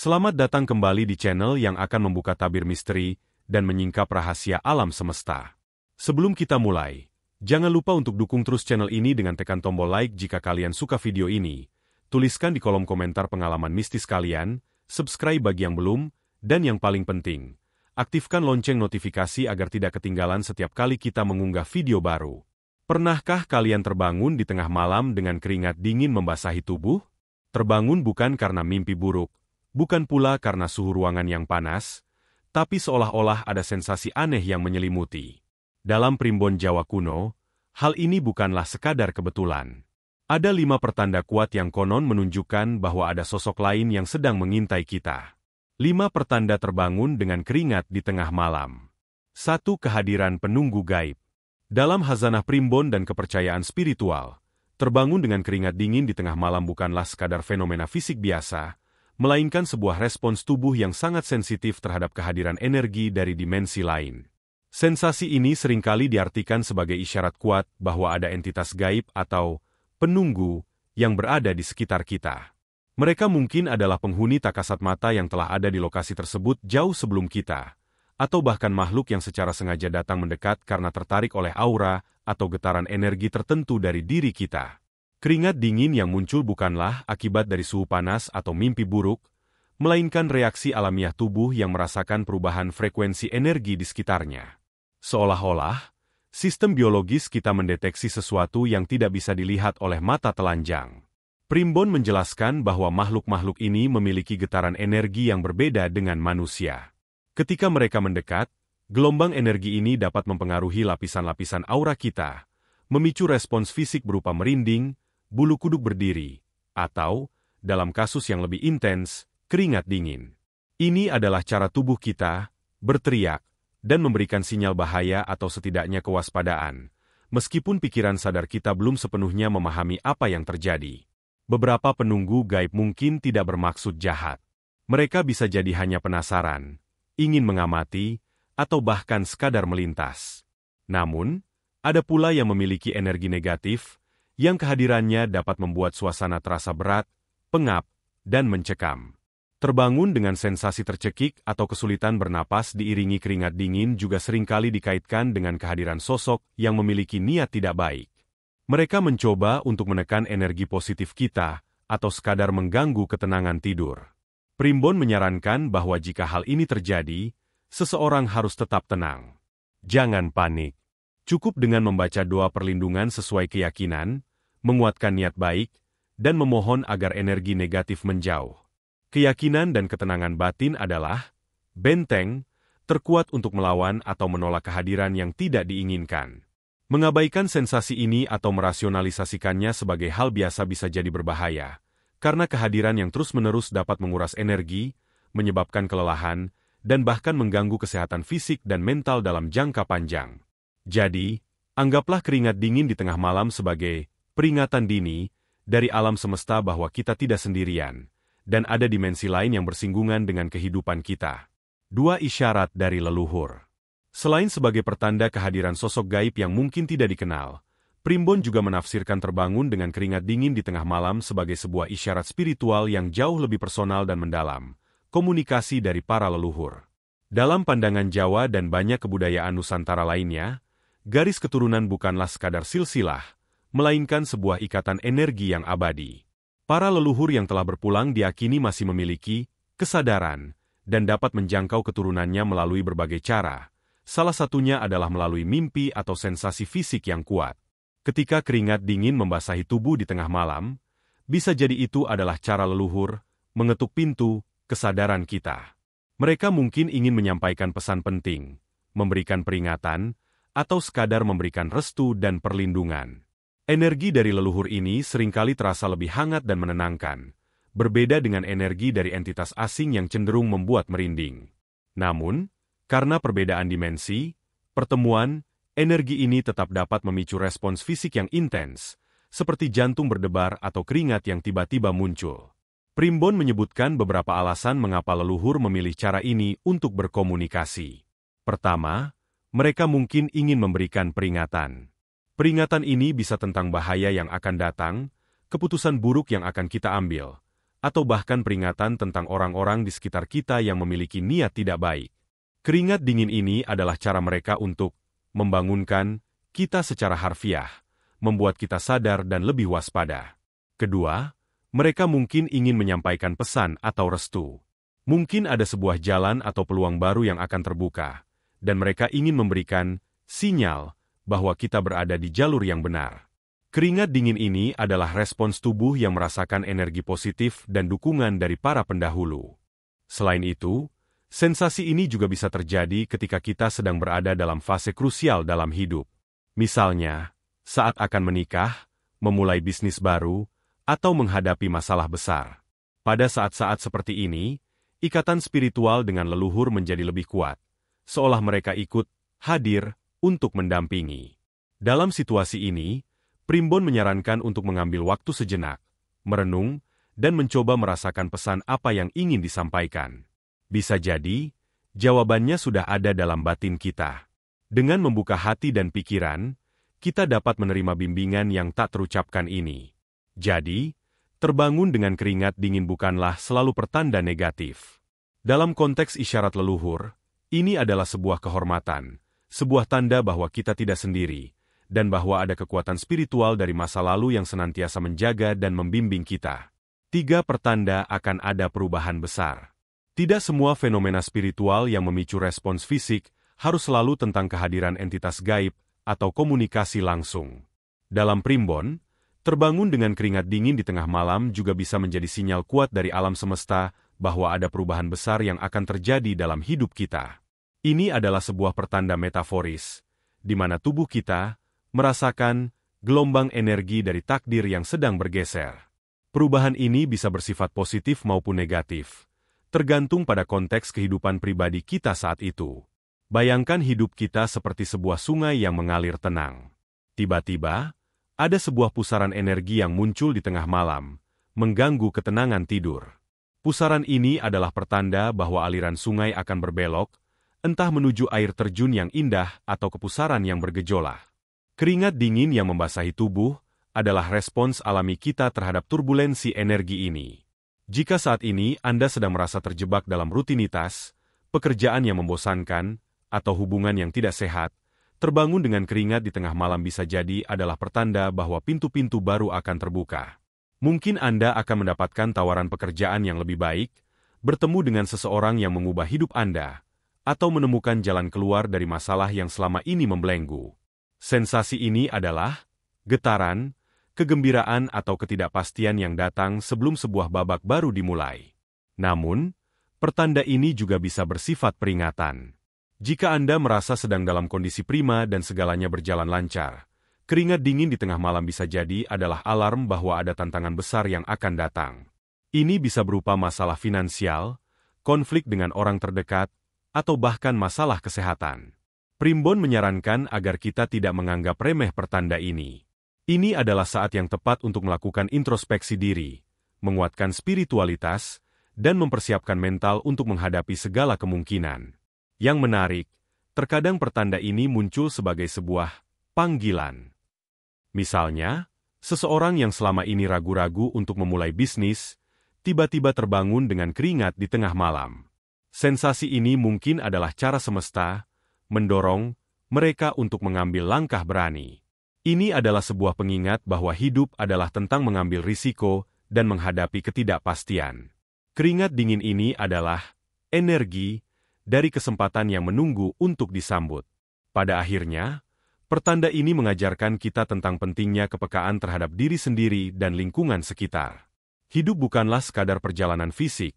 Selamat datang kembali di channel yang akan membuka tabir misteri dan menyingkap rahasia alam semesta. Sebelum kita mulai, jangan lupa untuk dukung terus channel ini dengan tekan tombol like jika kalian suka video ini. Tuliskan di kolom komentar pengalaman mistis kalian, subscribe bagi yang belum, dan yang paling penting, aktifkan lonceng notifikasi agar tidak ketinggalan setiap kali kita mengunggah video baru. Pernahkah kalian terbangun di tengah malam dengan keringat dingin membasahi tubuh? Terbangun bukan karena mimpi buruk, bukan pula karena suhu ruangan yang panas, tapi seolah-olah ada sensasi aneh yang menyelimuti. Dalam primbon Jawa kuno, hal ini bukanlah sekadar kebetulan. Ada 5 pertanda kuat yang konon menunjukkan bahwa ada sosok lain yang sedang mengintai kita. 5 pertanda terbangun dengan keringat di tengah malam. 1. Kehadiran penunggu gaib. Dalam khazanah primbon dan kepercayaan spiritual, terbangun dengan keringat dingin di tengah malam bukanlah sekadar fenomena fisik biasa, melainkan sebuah respons tubuh yang sangat sensitif terhadap kehadiran energi dari dimensi lain. Sensasi ini seringkali diartikan sebagai isyarat kuat bahwa ada entitas gaib atau penunggu yang berada di sekitar kita. Mereka mungkin adalah penghuni tak kasat mata yang telah ada di lokasi tersebut jauh sebelum kita, atau bahkan makhluk yang secara sengaja datang mendekat karena tertarik oleh aura atau getaran energi tertentu dari diri kita. Keringat dingin yang muncul bukanlah akibat dari suhu panas atau mimpi buruk, melainkan reaksi alamiah tubuh yang merasakan perubahan frekuensi energi di sekitarnya. Seolah-olah, sistem biologis kita mendeteksi sesuatu yang tidak bisa dilihat oleh mata telanjang. Primbon menjelaskan bahwa makhluk-makhluk ini memiliki getaran energi yang berbeda dengan manusia. Ketika mereka mendekat, gelombang energi ini dapat mempengaruhi lapisan-lapisan aura kita, memicu respons fisik berupa merinding, bulu kuduk berdiri, atau, dalam kasus yang lebih intens, keringat dingin. Ini adalah cara tubuh kita berteriak dan memberikan sinyal bahaya atau setidaknya kewaspadaan, meskipun pikiran sadar kita belum sepenuhnya memahami apa yang terjadi. Beberapa penunggu gaib mungkin tidak bermaksud jahat. Mereka bisa jadi hanya penasaran, ingin mengamati, atau bahkan sekadar melintas. Namun, ada pula yang memiliki energi negatif, yang kehadirannya dapat membuat suasana terasa berat, pengap, dan mencekam. Terbangun dengan sensasi tercekik atau kesulitan bernapas diiringi keringat dingin juga seringkali dikaitkan dengan kehadiran sosok yang memiliki niat tidak baik. Mereka mencoba untuk menekan energi positif kita, atau sekadar mengganggu ketenangan tidur. Primbon menyarankan bahwa jika hal ini terjadi, seseorang harus tetap tenang. Jangan panik. Cukup dengan membaca doa perlindungan sesuai keyakinan, menguatkan niat baik, dan memohon agar energi negatif menjauh. Keyakinan dan ketenangan batin adalah benteng terkuat untuk melawan atau menolak kehadiran yang tidak diinginkan. Mengabaikan sensasi ini atau merasionalisasikannya sebagai hal biasa bisa jadi berbahaya, karena kehadiran yang terus-menerus dapat menguras energi, menyebabkan kelelahan, dan bahkan mengganggu kesehatan fisik dan mental dalam jangka panjang. Jadi, anggaplah keringat dingin di tengah malam sebagai peringatan dini dari alam semesta bahwa kita tidak sendirian, dan ada dimensi lain yang bersinggungan dengan kehidupan kita. 2. Isyarat dari leluhur. Selain sebagai pertanda kehadiran sosok gaib yang mungkin tidak dikenal, Primbon juga menafsirkan terbangun dengan keringat dingin di tengah malam sebagai sebuah isyarat spiritual yang jauh lebih personal dan mendalam, komunikasi dari para leluhur. Dalam pandangan Jawa dan banyak kebudayaan Nusantara lainnya, garis keturunan bukanlah sekadar silsilah, melainkan sebuah ikatan energi yang abadi. Para leluhur yang telah berpulang diakini masih memiliki kesadaran dan dapat menjangkau keturunannya melalui berbagai cara. Salah satunya adalah melalui mimpi atau sensasi fisik yang kuat. Ketika keringat dingin membasahi tubuh di tengah malam, bisa jadi itu adalah cara leluhur mengetuk pintu kesadaran kita. Mereka mungkin ingin menyampaikan pesan penting, memberikan peringatan, atau sekadar memberikan restu dan perlindungan. Energi dari leluhur ini seringkali terasa lebih hangat dan menenangkan, berbeda dengan energi dari entitas asing yang cenderung membuat merinding. Namun, karena perbedaan dimensi, pertemuan, energi ini tetap dapat memicu respons fisik yang intens, seperti jantung berdebar atau keringat yang tiba-tiba muncul. Primbon menyebutkan beberapa alasan mengapa leluhur memilih cara ini untuk berkomunikasi. Pertama, mereka mungkin ingin memberikan peringatan. Peringatan ini bisa tentang bahaya yang akan datang, keputusan buruk yang akan kita ambil, atau bahkan peringatan tentang orang-orang di sekitar kita yang memiliki niat tidak baik. Keringat dingin ini adalah cara mereka untuk membangunkan kita secara harfiah, membuat kita sadar dan lebih waspada. Kedua, mereka mungkin ingin menyampaikan pesan atau restu. Mungkin ada sebuah jalan atau peluang baru yang akan terbuka, dan mereka ingin memberikan sinyal bahwa kita berada di jalur yang benar. Keringat dingin ini adalah respons tubuh yang merasakan energi positif dan dukungan dari para pendahulu. Selain itu, sensasi ini juga bisa terjadi ketika kita sedang berada dalam fase krusial dalam hidup. Misalnya, saat akan menikah, memulai bisnis baru, atau menghadapi masalah besar. Pada saat-saat seperti ini, ikatan spiritual dengan leluhur menjadi lebih kuat, seolah mereka ikut hadir untuk mendampingi. Dalam situasi ini, Primbon menyarankan untuk mengambil waktu sejenak, merenung, dan mencoba merasakan pesan apa yang ingin disampaikan. Bisa jadi, jawabannya sudah ada dalam batin kita. Dengan membuka hati dan pikiran, kita dapat menerima bimbingan yang tak terucapkan ini. Jadi, terbangun dengan keringat dingin bukanlah selalu pertanda negatif. Dalam konteks isyarat leluhur, ini adalah sebuah kehormatan, sebuah tanda bahwa kita tidak sendiri, dan bahwa ada kekuatan spiritual dari masa lalu yang senantiasa menjaga dan membimbing kita. 3 pertanda akan ada perubahan besar. Tidak semua fenomena spiritual yang memicu respons fisik harus selalu tentang kehadiran entitas gaib atau komunikasi langsung. Dalam Primbon, terbangun dengan keringat dingin di tengah malam juga bisa menjadi sinyal kuat dari alam semesta bahwa ada perubahan besar yang akan terjadi dalam hidup kita. Ini adalah sebuah pertanda metaforis, di mana tubuh kita merasakan gelombang energi dari takdir yang sedang bergeser. Perubahan ini bisa bersifat positif maupun negatif, tergantung pada konteks kehidupan pribadi kita saat itu. Bayangkan hidup kita seperti sebuah sungai yang mengalir tenang. Tiba-tiba, ada sebuah pusaran energi yang muncul di tengah malam, mengganggu ketenangan tidur. Pusaran ini adalah pertanda bahwa aliran sungai akan berbelok, entah menuju air terjun yang indah atau ke pusaran yang bergejolak. Keringat dingin yang membasahi tubuh adalah respons alami kita terhadap turbulensi energi ini. Jika saat ini Anda sedang merasa terjebak dalam rutinitas, pekerjaan yang membosankan, atau hubungan yang tidak sehat, terbangun dengan keringat di tengah malam bisa jadi adalah pertanda bahwa pintu-pintu baru akan terbuka. Mungkin Anda akan mendapatkan tawaran pekerjaan yang lebih baik, bertemu dengan seseorang yang mengubah hidup Anda, atau menemukan jalan keluar dari masalah yang selama ini membelenggu. Sensasi ini adalah getaran, kegembiraan atau ketidakpastian yang datang sebelum sebuah babak baru dimulai. Namun, pertanda ini juga bisa bersifat peringatan. Jika Anda merasa sedang dalam kondisi prima dan segalanya berjalan lancar, keringat dingin di tengah malam bisa jadi adalah alarm bahwa ada tantangan besar yang akan datang. Ini bisa berupa masalah finansial, konflik dengan orang terdekat, atau bahkan masalah kesehatan. Primbon menyarankan agar kita tidak menganggap remeh pertanda ini. Ini adalah saat yang tepat untuk melakukan introspeksi diri, menguatkan spiritualitas, dan mempersiapkan mental untuk menghadapi segala kemungkinan. Yang menarik, terkadang pertanda ini muncul sebagai sebuah panggilan. Misalnya, seseorang yang selama ini ragu-ragu untuk memulai bisnis, tiba-tiba terbangun dengan keringat di tengah malam. Sensasi ini mungkin adalah cara semesta mendorong mereka untuk mengambil langkah berani. Ini adalah sebuah pengingat bahwa hidup adalah tentang mengambil risiko dan menghadapi ketidakpastian. Keringat dingin ini adalah energi dari kesempatan yang menunggu untuk disambut. Pada akhirnya, pertanda ini mengajarkan kita tentang pentingnya kepekaan terhadap diri sendiri dan lingkungan sekitar. Hidup bukanlah sekadar perjalanan fisik,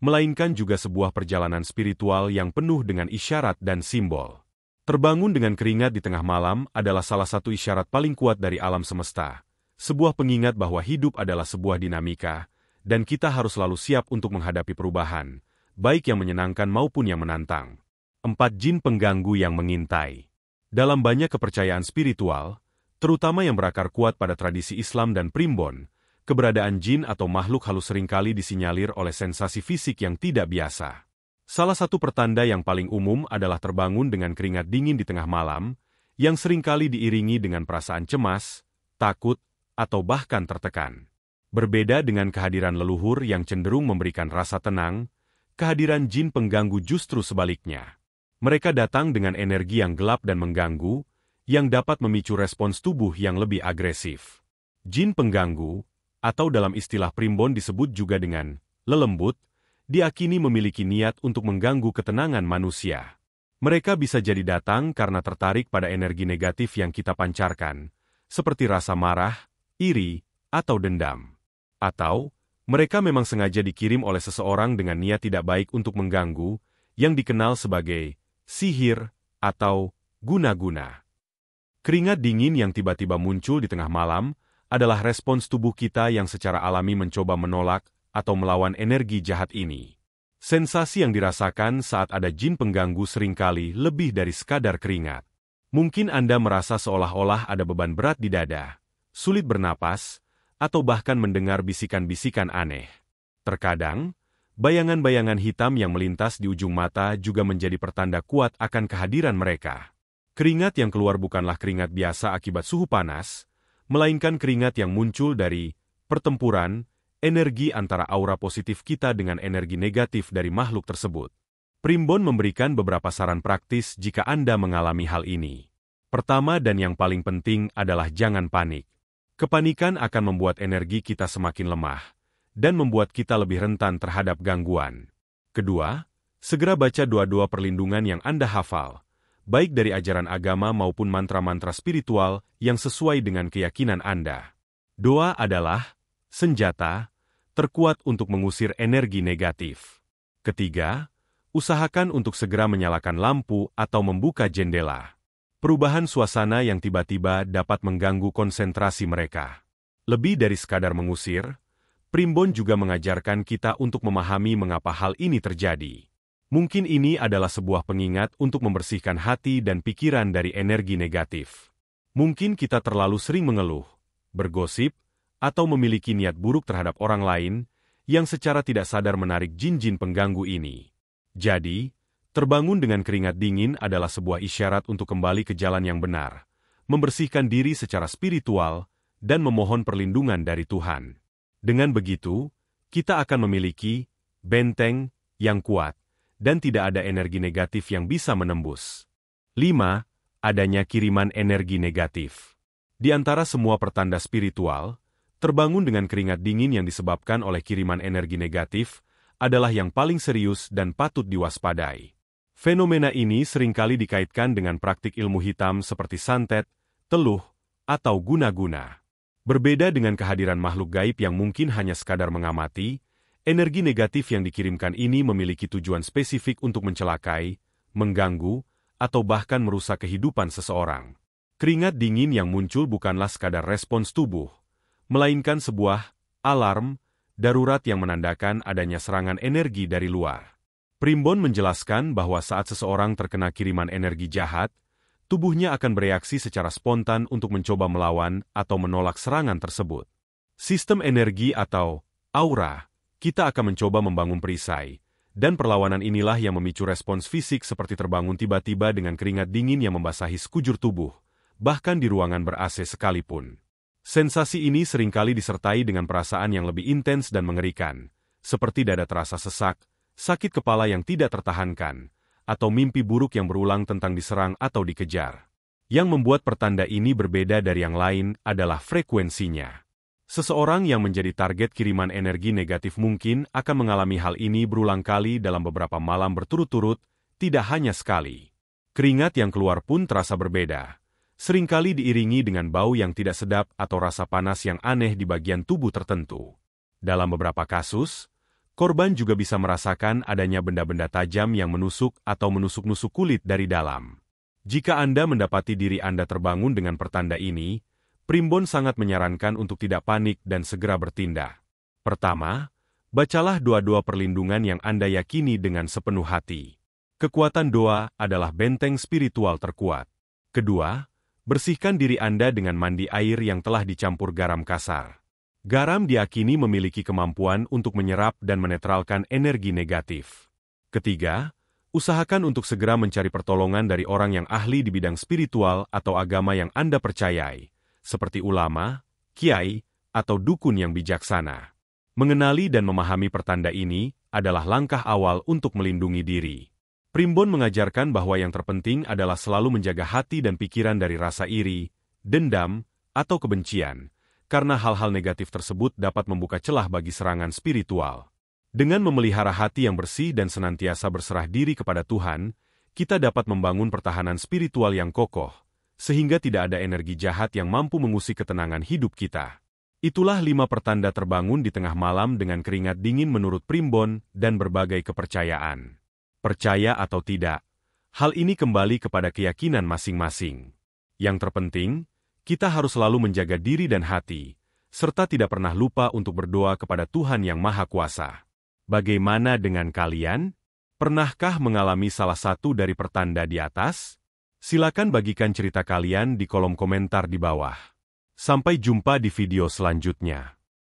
melainkan juga sebuah perjalanan spiritual yang penuh dengan isyarat dan simbol. Terbangun dengan keringat di tengah malam adalah salah satu isyarat paling kuat dari alam semesta, sebuah pengingat bahwa hidup adalah sebuah dinamika, dan kita harus selalu siap untuk menghadapi perubahan, baik yang menyenangkan maupun yang menantang. 4 jin pengganggu yang mengintai. Dalam banyak kepercayaan spiritual, terutama yang berakar kuat pada tradisi Islam dan Primbon, keberadaan jin atau makhluk halus seringkali disinyalir oleh sensasi fisik yang tidak biasa. Salah satu pertanda yang paling umum adalah terbangun dengan keringat dingin di tengah malam, yang seringkali diiringi dengan perasaan cemas, takut, atau bahkan tertekan. Berbeda dengan kehadiran leluhur yang cenderung memberikan rasa tenang, kehadiran jin pengganggu justru sebaliknya. Mereka datang dengan energi yang gelap dan mengganggu, yang dapat memicu respons tubuh yang lebih agresif. Jin pengganggu, atau dalam istilah primbon disebut juga dengan lelembut, diakini memiliki niat untuk mengganggu ketenangan manusia. Mereka bisa jadi datang karena tertarik pada energi negatif yang kita pancarkan, seperti rasa marah, iri, atau dendam. Atau, mereka memang sengaja dikirim oleh seseorang dengan niat tidak baik untuk mengganggu, yang dikenal sebagai sihir atau guna-guna. Keringat dingin yang tiba-tiba muncul di tengah malam adalah respons tubuh kita yang secara alami mencoba menolak atau melawan energi jahat ini. Sensasi yang dirasakan saat ada jin pengganggu seringkali lebih dari sekadar keringat. Mungkin Anda merasa seolah-olah ada beban berat di dada, sulit bernapas, atau bahkan mendengar bisikan-bisikan aneh. Terkadang, bayangan-bayangan hitam yang melintas di ujung mata juga menjadi pertanda kuat akan kehadiran mereka. Keringat yang keluar bukanlah keringat biasa akibat suhu panas, melainkan keringat yang muncul dari pertempuran, energi antara aura positif kita dengan energi negatif dari makhluk tersebut. Primbon memberikan beberapa saran praktis jika Anda mengalami hal ini. Pertama dan yang paling penting adalah jangan panik. Kepanikan akan membuat energi kita semakin lemah, dan membuat kita lebih rentan terhadap gangguan. Kedua, segera baca doa-doa perlindungan yang Anda hafal, baik dari ajaran agama maupun mantra-mantra spiritual yang sesuai dengan keyakinan Anda. Doa adalah senjata terkuat untuk mengusir energi negatif. Ketiga, usahakan untuk segera menyalakan lampu atau membuka jendela. Perubahan suasana yang tiba-tiba dapat mengganggu konsentrasi mereka. Lebih dari sekadar mengusir, Primbon juga mengajarkan kita untuk memahami mengapa hal ini terjadi. Mungkin ini adalah sebuah pengingat untuk membersihkan hati dan pikiran dari energi negatif. Mungkin kita terlalu sering mengeluh, bergosip, atau memiliki niat buruk terhadap orang lain yang secara tidak sadar menarik jin-jin pengganggu ini. Jadi, terbangun dengan keringat dingin adalah sebuah isyarat untuk kembali ke jalan yang benar, membersihkan diri secara spiritual, dan memohon perlindungan dari Tuhan. Dengan begitu, kita akan memiliki benteng yang kuat, dan tidak ada energi negatif yang bisa menembus. 5. Adanya kiriman energi negatif. Di antara semua pertanda spiritual, terbangun dengan keringat dingin yang disebabkan oleh kiriman energi negatif adalah yang paling serius dan patut diwaspadai. Fenomena ini seringkali dikaitkan dengan praktik ilmu hitam seperti santet, teluh, atau guna-guna. Berbeda dengan kehadiran makhluk gaib yang mungkin hanya sekadar mengamati, energi negatif yang dikirimkan ini memiliki tujuan spesifik untuk mencelakai, mengganggu, atau bahkan merusak kehidupan seseorang. Keringat dingin yang muncul bukanlah sekadar respons tubuh, melainkan sebuah alarm darurat yang menandakan adanya serangan energi dari luar. Primbon menjelaskan bahwa saat seseorang terkena kiriman energi jahat, tubuhnya akan bereaksi secara spontan untuk mencoba melawan atau menolak serangan tersebut. Sistem energi atau aura, kita akan mencoba membangun perisai, dan perlawanan inilah yang memicu respons fisik seperti terbangun tiba-tiba dengan keringat dingin yang membasahi sekujur tubuh, bahkan di ruangan ber-AC sekalipun. Sensasi ini seringkali disertai dengan perasaan yang lebih intens dan mengerikan, seperti dada terasa sesak, sakit kepala yang tidak tertahankan, atau mimpi buruk yang berulang tentang diserang atau dikejar. Yang membuat pertanda ini berbeda dari yang lain adalah frekuensinya. Seseorang yang menjadi target kiriman energi negatif mungkin akan mengalami hal ini berulang kali dalam beberapa malam berturut-turut, tidak hanya sekali. Keringat yang keluar pun terasa berbeda. Seringkali diiringi dengan bau yang tidak sedap atau rasa panas yang aneh di bagian tubuh tertentu. Dalam beberapa kasus, korban juga bisa merasakan adanya benda-benda tajam yang menusuk atau menusuk-nusuk kulit dari dalam. Jika Anda mendapati diri Anda terbangun dengan pertanda ini, Primbon sangat menyarankan untuk tidak panik dan segera bertindak. Pertama, bacalah doa-doa perlindungan yang Anda yakini dengan sepenuh hati. Kekuatan doa adalah benteng spiritual terkuat. Kedua, bersihkan diri Anda dengan mandi air yang telah dicampur garam kasar. Garam diakini memiliki kemampuan untuk menyerap dan menetralkan energi negatif. Ketiga, usahakan untuk segera mencari pertolongan dari orang yang ahli di bidang spiritual atau agama yang Anda percayai, seperti ulama, kiai, atau dukun yang bijaksana. Mengenali dan memahami pertanda ini adalah langkah awal untuk melindungi diri. Primbon mengajarkan bahwa yang terpenting adalah selalu menjaga hati dan pikiran dari rasa iri, dendam, atau kebencian, karena hal-hal negatif tersebut dapat membuka celah bagi serangan spiritual. Dengan memelihara hati yang bersih dan senantiasa berserah diri kepada Tuhan, kita dapat membangun pertahanan spiritual yang kokoh, sehingga tidak ada energi jahat yang mampu mengusik ketenangan hidup kita. Itulah 5 pertanda terbangun di tengah malam dengan keringat dingin menurut Primbon dan berbagai kepercayaan. Percaya atau tidak, hal ini kembali kepada keyakinan masing-masing. Yang terpenting, kita harus selalu menjaga diri dan hati, serta tidak pernah lupa untuk berdoa kepada Tuhan Yang Maha Kuasa. Bagaimana dengan kalian? Pernahkah mengalami salah satu dari pertanda di atas? Silakan bagikan cerita kalian di kolom komentar di bawah. Sampai jumpa di video selanjutnya.